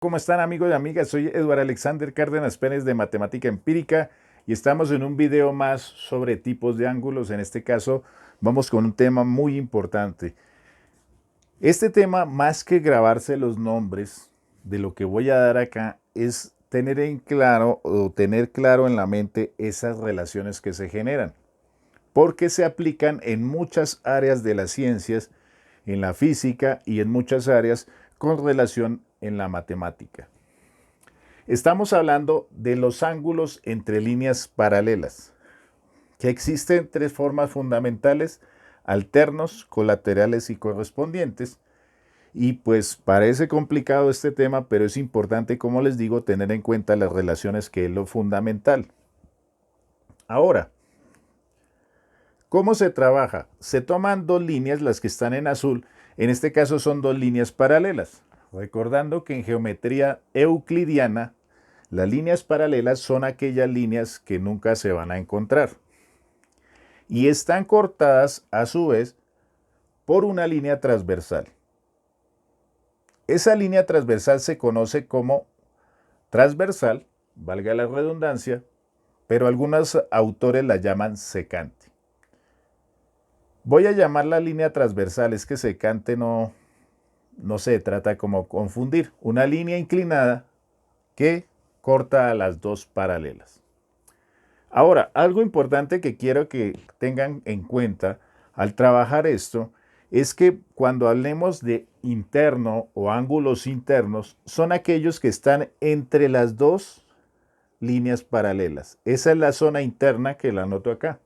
¿Cómo están amigos y amigas? Soy Eduardo Alexander Cárdenas Pérez de Matemática Empírica y estamos en un video más sobre tipos de ángulos. En este caso vamos con un tema muy importante. Este tema, más que grabarse los nombres de lo que voy a dar acá, es tener en claro o tener claro en la mente esas relaciones que se generan, porque se aplican en muchas áreas de las ciencias, en la física y en muchas áreas con relación en la matemática. Estamos hablando de los ángulos entre líneas paralelas, que existen tres formas fundamentales: alternos, colaterales y correspondientes. Y pues parece complicado este tema, pero es importante, como les digo, tener en cuenta las relaciones, que es lo fundamental. Ahora, ¿cómo se trabaja? Se toman dos líneas, las que están en azul. En este caso son dos líneas paralelas. Recordando que en geometría euclidiana las líneas paralelas son aquellas líneas que nunca se van a encontrar y están cortadas a su vez por una línea transversal. Esa línea transversal se conoce como transversal, valga la redundancia, pero algunos autores la llaman secante. Voy a llamar la línea transversal, es que secante no se trata como confundir. Una línea inclinada que corta a las dos paralelas. Ahora, algo importante que quiero que tengan en cuenta al trabajar esto es que cuando hablemos de interno o ángulos internos, son aquellos que están entre las dos líneas paralelas. Esa es la zona interna, que la anoto acá.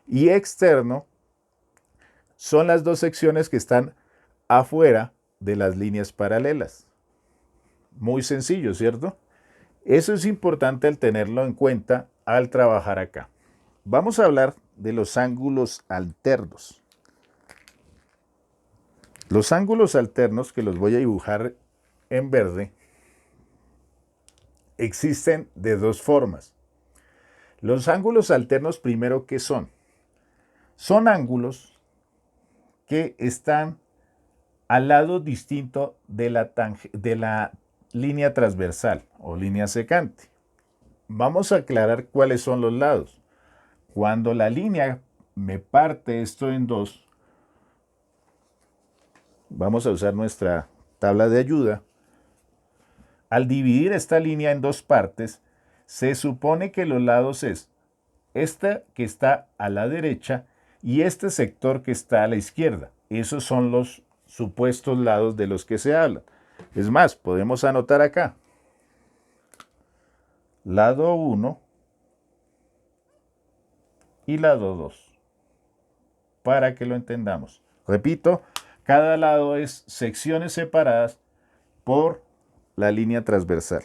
Y externo son las dos secciones que están afuera de las líneas paralelas. Muy sencillo, ¿cierto? Eso es importante al tenerlo en cuenta al trabajar acá. Vamos a hablar de los ángulos alternos. Los ángulos alternos, que los voy a dibujar en verde, existen de dos formas. Los ángulos alternos, primero, ¿qué son? Son ángulos que están al lado distinto de la línea transversal o línea secante. Vamos a aclarar cuáles son los lados. Cuando la línea me parte esto en dos, vamos a usar nuestra tabla de ayuda. Al dividir esta línea en dos partes, se supone que los lados es esta que está a la derecha y este sector que está a la izquierda. Esos son los supuestos lados de los que se habla. Es más, podemos anotar acá: lado 1 y lado 2, para que lo entendamos. Repito, cada lado es secciones separadas por la línea transversal.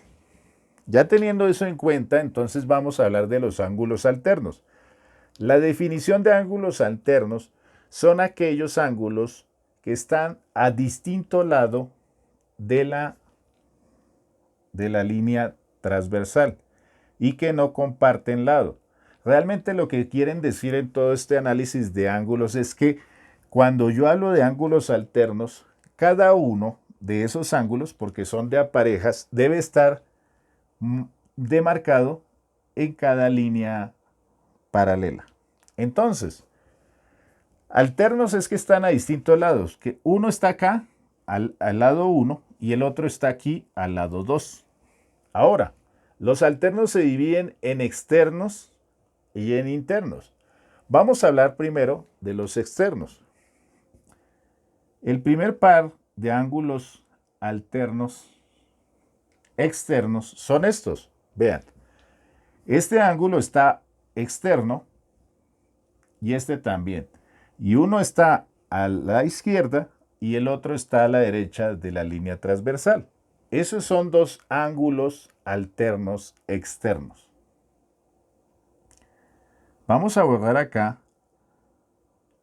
Ya teniendo eso en cuenta, entonces vamos a hablar de los ángulos alternos. La definición de ángulos alternos son aquellos ángulos que están a distinto lado de la línea transversal y que no comparten lado. Realmente lo que quieren decir en todo este análisis de ángulos es que cuando yo hablo de ángulos alternos, cada uno de esos ángulos, porque son de a parejas, debe estar demarcado en cada línea paralela. Entonces, alternos es que están a distintos lados, que uno está acá al lado 1 y el otro está aquí al lado 2. Ahora, los alternos se dividen en externos y en internos. Vamos a hablar primero de los externos. El primer par de ángulos alternos externos son estos. Vean, este ángulo está externo y este también. Y uno está a la izquierda y el otro está a la derecha de la línea transversal. Esos son dos ángulos alternos externos. Vamos a borrar acá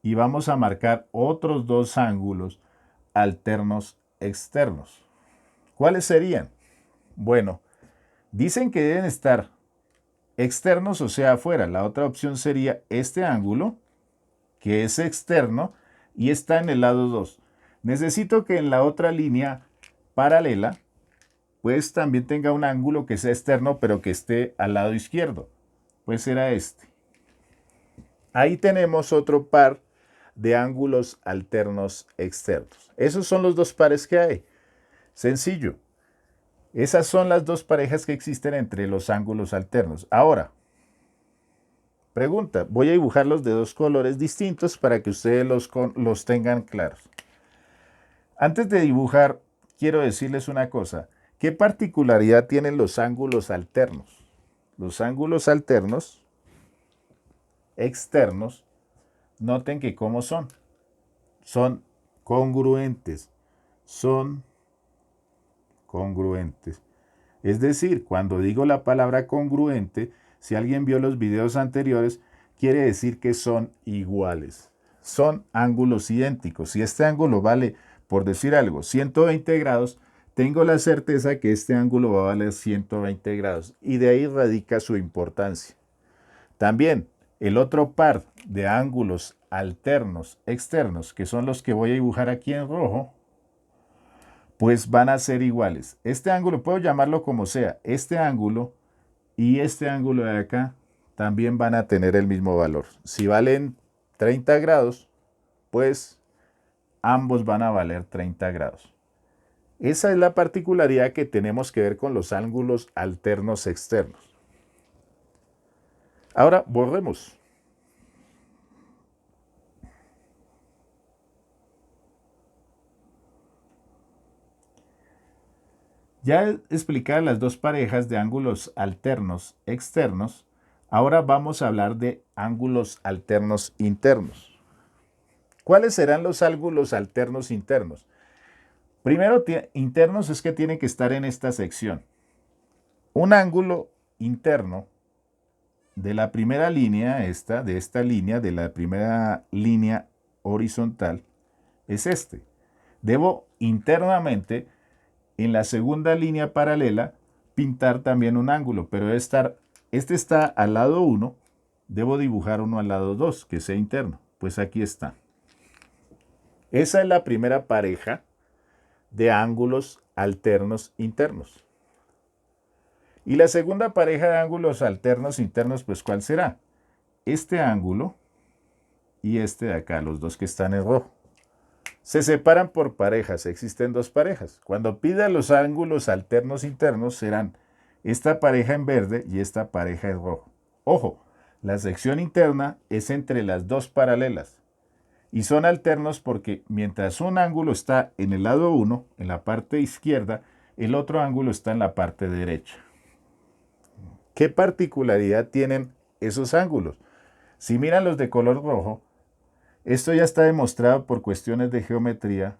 y vamos a marcar otros dos ángulos alternos externos. ¿Cuáles serían? Bueno, dicen que deben estar externos, o sea, afuera. La otra opción sería este ángulo, que es externo y está en el lado 2. Necesito que en la otra línea paralela pues también tenga un ángulo que sea externo, pero que esté al lado izquierdo. Pues será este. Ahí tenemos otro par de ángulos alternos externos. Esos son los dos pares que hay. Sencillo. Esas son las dos parejas que existen entre los ángulos alternos. Ahora, pregunta, voy a dibujarlos de dos colores distintos para que ustedes los tengan claros. Antes de dibujar, quiero decirles una cosa. ¿Qué particularidad tienen los ángulos alternos? Los ángulos alternos externos, noten que cómo son. Son congruentes. Son congruentes. Es decir, cuando digo la palabra congruente, si alguien vio los videos anteriores, quiere decir que son iguales. Son ángulos idénticos. Si este ángulo vale, por decir algo, 120 grados, tengo la certeza que este ángulo va a valer 120 grados. Y de ahí radica su importancia. También, el otro par de ángulos alternos externos, que son los que voy a dibujar aquí en rojo, pues van a ser iguales. Este ángulo, puedo llamarlo como sea, este ángulo y este ángulo de acá también van a tener el mismo valor. Si valen 30 grados, pues ambos van a valer 30 grados. Esa es la particularidad que tenemos que ver con los ángulos alternos externos. Ahora, borremos. Ya explicadas las dos parejas de ángulos alternos externos, ahora vamos a hablar de ángulos alternos internos. ¿Cuáles serán los ángulos alternos internos? Primero, internos es que tiene que estar en esta sección. Un ángulo interno de la primera línea, de esta línea, de la primera línea horizontal, es este. Debo internamente, en la segunda línea paralela, pintar también un ángulo, pero este está al lado 1, debo dibujar uno al lado 2, que sea interno. Pues aquí está. Esa es la primera pareja de ángulos alternos internos. Y la segunda pareja de ángulos alternos internos, pues ¿cuál será? Este ángulo y este de acá, los dos que están en rojo. Se separan por parejas, existen dos parejas. Cuando pida los ángulos alternos internos serán esta pareja en verde y esta pareja en rojo. Ojo, la sección interna es entre las dos paralelas. Y son alternos porque mientras un ángulo está en el lado 1, en la parte izquierda, el otro ángulo está en la parte derecha. ¿Qué particularidad tienen esos ángulos? Si miran los de color rojo, esto ya está demostrado por cuestiones de geometría.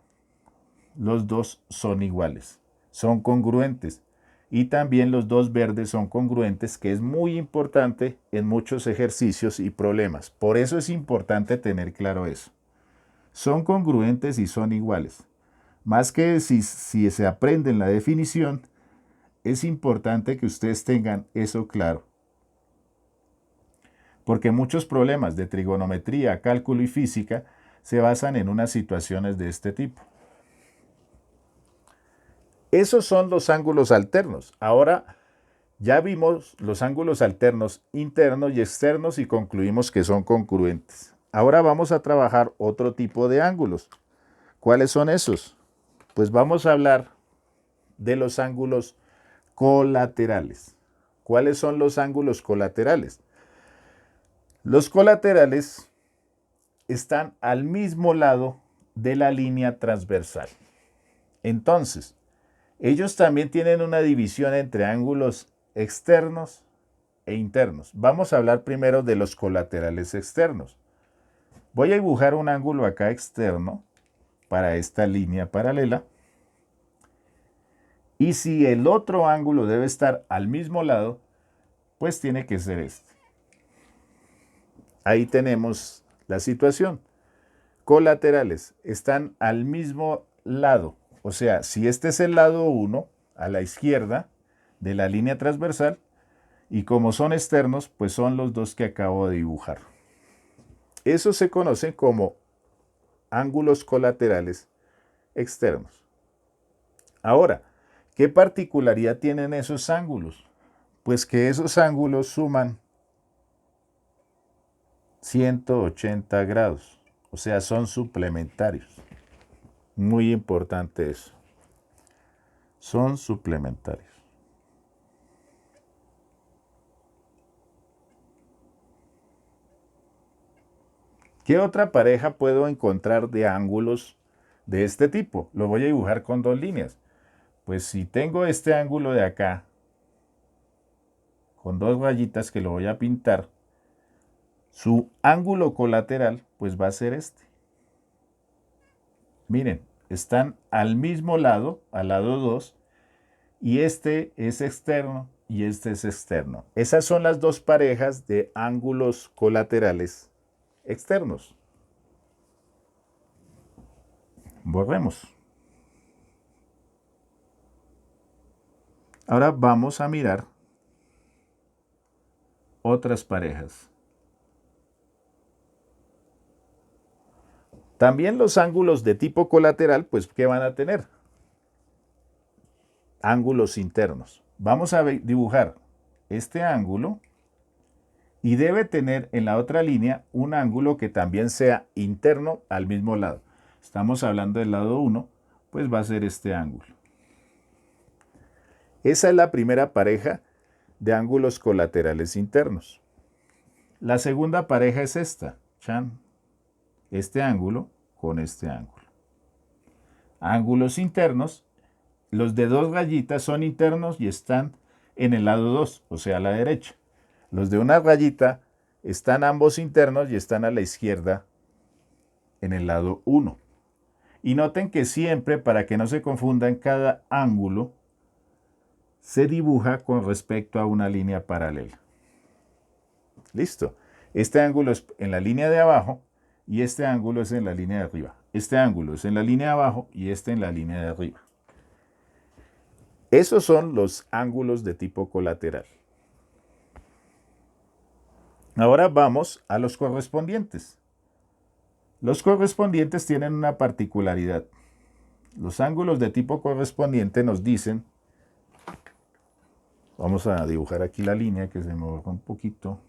Los dos son iguales, son congruentes. Y también los dos verdes son congruentes, que es muy importante en muchos ejercicios y problemas. Por eso es importante tener claro eso. Son congruentes y son iguales. Más que si se aprende en la definición, es importante que ustedes tengan eso claro. Porque muchos problemas de trigonometría, cálculo y física se basan en unas situaciones de este tipo. Esos son los ángulos alternos. Ahora ya vimos los ángulos alternos internos y externos y concluimos que son congruentes. Ahora vamos a trabajar otro tipo de ángulos. ¿Cuáles son esos? Pues vamos a hablar de los ángulos colaterales. ¿Cuáles son los ángulos colaterales? Los colaterales están al mismo lado de la línea transversal. Entonces, ellos también tienen una división entre ángulos externos e internos. Vamos a hablar primero de los colaterales externos. Voy a dibujar un ángulo acá externo para esta línea paralela. Y si el otro ángulo debe estar al mismo lado, pues tiene que ser este. Ahí tenemos la situación. Colaterales están al mismo lado. O sea, si este es el lado 1, a la izquierda de la línea transversal, y como son externos, pues son los dos que acabo de dibujar. Eso se conoce como ángulos colaterales externos. Ahora, ¿Qué particularidad tienen esos ángulos? Pues que esos ángulos suman 180 grados, o sea, son suplementarios. Muy importante eso. Son suplementarios. ¿Qué otra pareja puedo encontrar de ángulos de este tipo? Lo voy a dibujar con dos líneas. Pues si tengo este ángulo de acá, con dos rayitas que lo voy a pintar, su ángulo colateral pues va a ser este. Miren, están al mismo lado, al lado 2, y este es externo y este es externo. Esas son las dos parejas de ángulos colaterales externos. Borremos. Ahora vamos a mirar otras parejas. También los ángulos de tipo colateral, pues, ¿qué van a tener? Ángulos internos. Vamos a dibujar este ángulo y debe tener en la otra línea un ángulo que también sea interno al mismo lado. Estamos hablando del lado 1, pues va a ser este ángulo. Esa es la primera pareja de ángulos colaterales internos. La segunda pareja es esta, chan, este ángulo con este ángulo. Ángulos internos, los de dos rayitas son internos y están en el lado 2, o sea, a la derecha. Los de una rayita están ambos internos y están a la izquierda en el lado 1. Y noten que siempre, para que no se confundan, cada ángulo se dibuja con respecto a una línea paralela. Listo. Este ángulo es en la línea de abajo y este ángulo es en la línea de arriba. Este ángulo es en la línea de abajo y este en la línea de arriba. Esos son los ángulos de tipo colateral. Ahora vamos a los correspondientes. Los correspondientes tienen una particularidad. Los ángulos de tipo correspondiente nos dicen, vamos a dibujar aquí la línea que se me borró un poquito.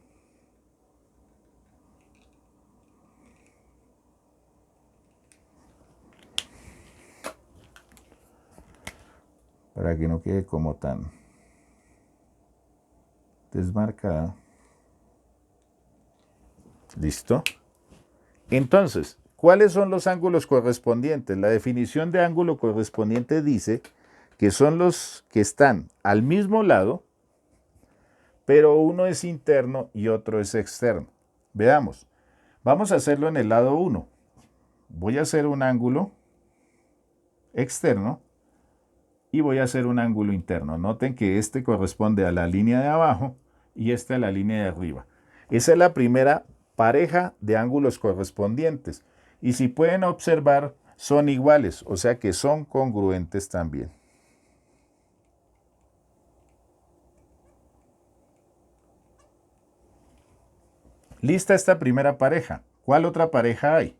Para que no quede como tan desmarcada. ¿Listo? Entonces, ¿cuáles son los ángulos correspondientes? La definición de ángulo correspondiente dice que son los que están al mismo lado, pero uno es interno y otro es externo. Veamos, vamos a hacerlo en el lado 1. Voy a hacer un ángulo externo y voy a hacer un ángulo interno. Noten que este corresponde a la línea de abajo y esta a la línea de arriba. Esa es la primera pareja de ángulos correspondientes. Y si pueden observar, son iguales, o sea que son congruentes también. Lista esta primera pareja. ¿Cuál otra pareja hay?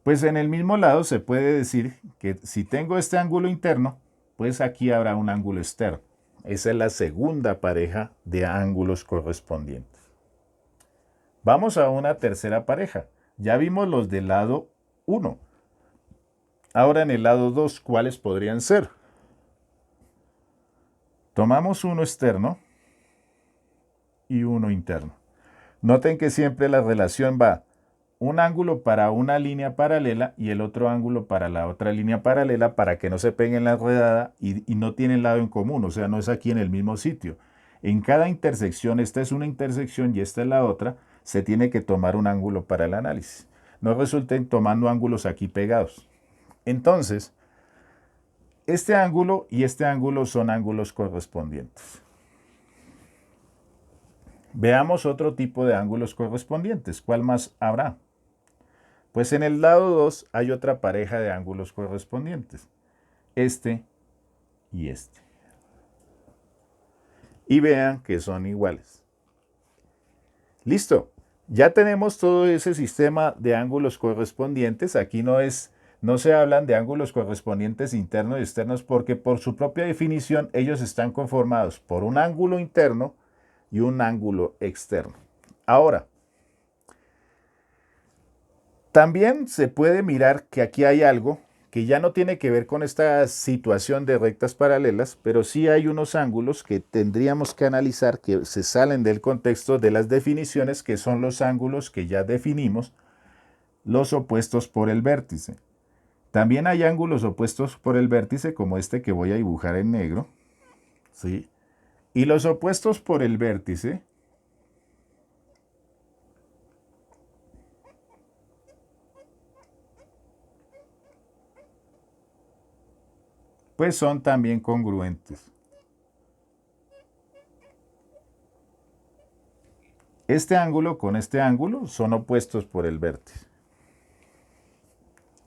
Pues en el mismo lado se puede decir que si tengo este ángulo interno, pues aquí habrá un ángulo externo. Esa es la segunda pareja de ángulos correspondientes. Vamos a una tercera pareja. Ya vimos los del lado 1. Ahora en el lado 2, ¿cuáles podrían ser? Tomamos uno externo y uno interno. Noten que siempre la relación va un ángulo para una línea paralela y el otro ángulo para la otra línea paralela para que no se peguen la enredada y no tienen lado en común, o sea, no es aquí en el mismo sitio. En cada intersección, esta es una intersección y esta es la otra, se tiene que tomar un ángulo para el análisis. No resulten tomando ángulos aquí pegados. Entonces, este ángulo y este ángulo son ángulos correspondientes. Veamos otro tipo de ángulos correspondientes. ¿Cuál más habrá? Pues en el lado 2 hay otra pareja de ángulos correspondientes. Este y este. Y vean que son iguales. Listo. Ya tenemos todo ese sistema de ángulos correspondientes. Aquí no es No se hablan de ángulos correspondientes internos y externos porque por su propia definición ellos están conformados por un ángulo interno y un ángulo externo. Ahora, también se puede mirar que aquí hay algo que ya no tiene que ver con esta situación de rectas paralelas, pero sí hay unos ángulos que tendríamos que analizar que se salen del contexto de las definiciones, que son los ángulos que ya definimos, los opuestos por el vértice. También hay ángulos opuestos por el vértice, como este que voy a dibujar en negro, ¿sí? Y los opuestos por el vértice pues son también congruentes. Este ángulo con este ángulo son opuestos por el vértice.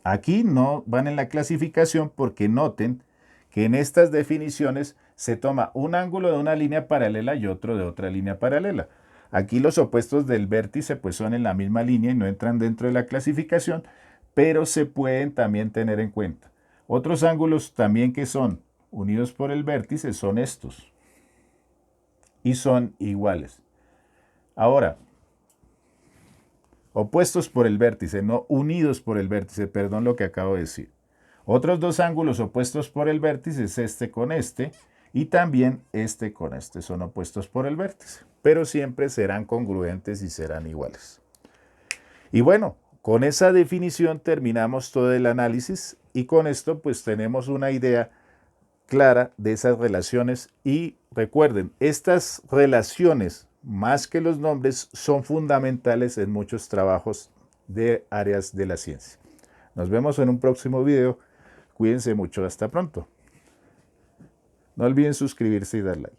Aquí no van en la clasificación porque noten que en estas definiciones se toma un ángulo de una línea paralela y otro de otra línea paralela. Aquí los opuestos del vértice pues son en la misma línea y no entran dentro de la clasificación, pero se pueden también tener en cuenta. Otros ángulos también que son unidos por el vértice son estos y son iguales. Ahora, opuestos por el vértice, no unidos por el vértice, perdón lo que acabo de decir. Otros dos ángulos opuestos por el vértice es este con este y también este con este. Son opuestos por el vértice, pero siempre serán congruentes y serán iguales. Y bueno, con esa definición terminamos todo el análisis y con esto pues tenemos una idea clara de esas relaciones y recuerden, estas relaciones más que los nombres son fundamentales en muchos trabajos de áreas de la ciencia. Nos vemos en un próximo video. Cuídense mucho. Hasta pronto. No olviden suscribirse y dar like.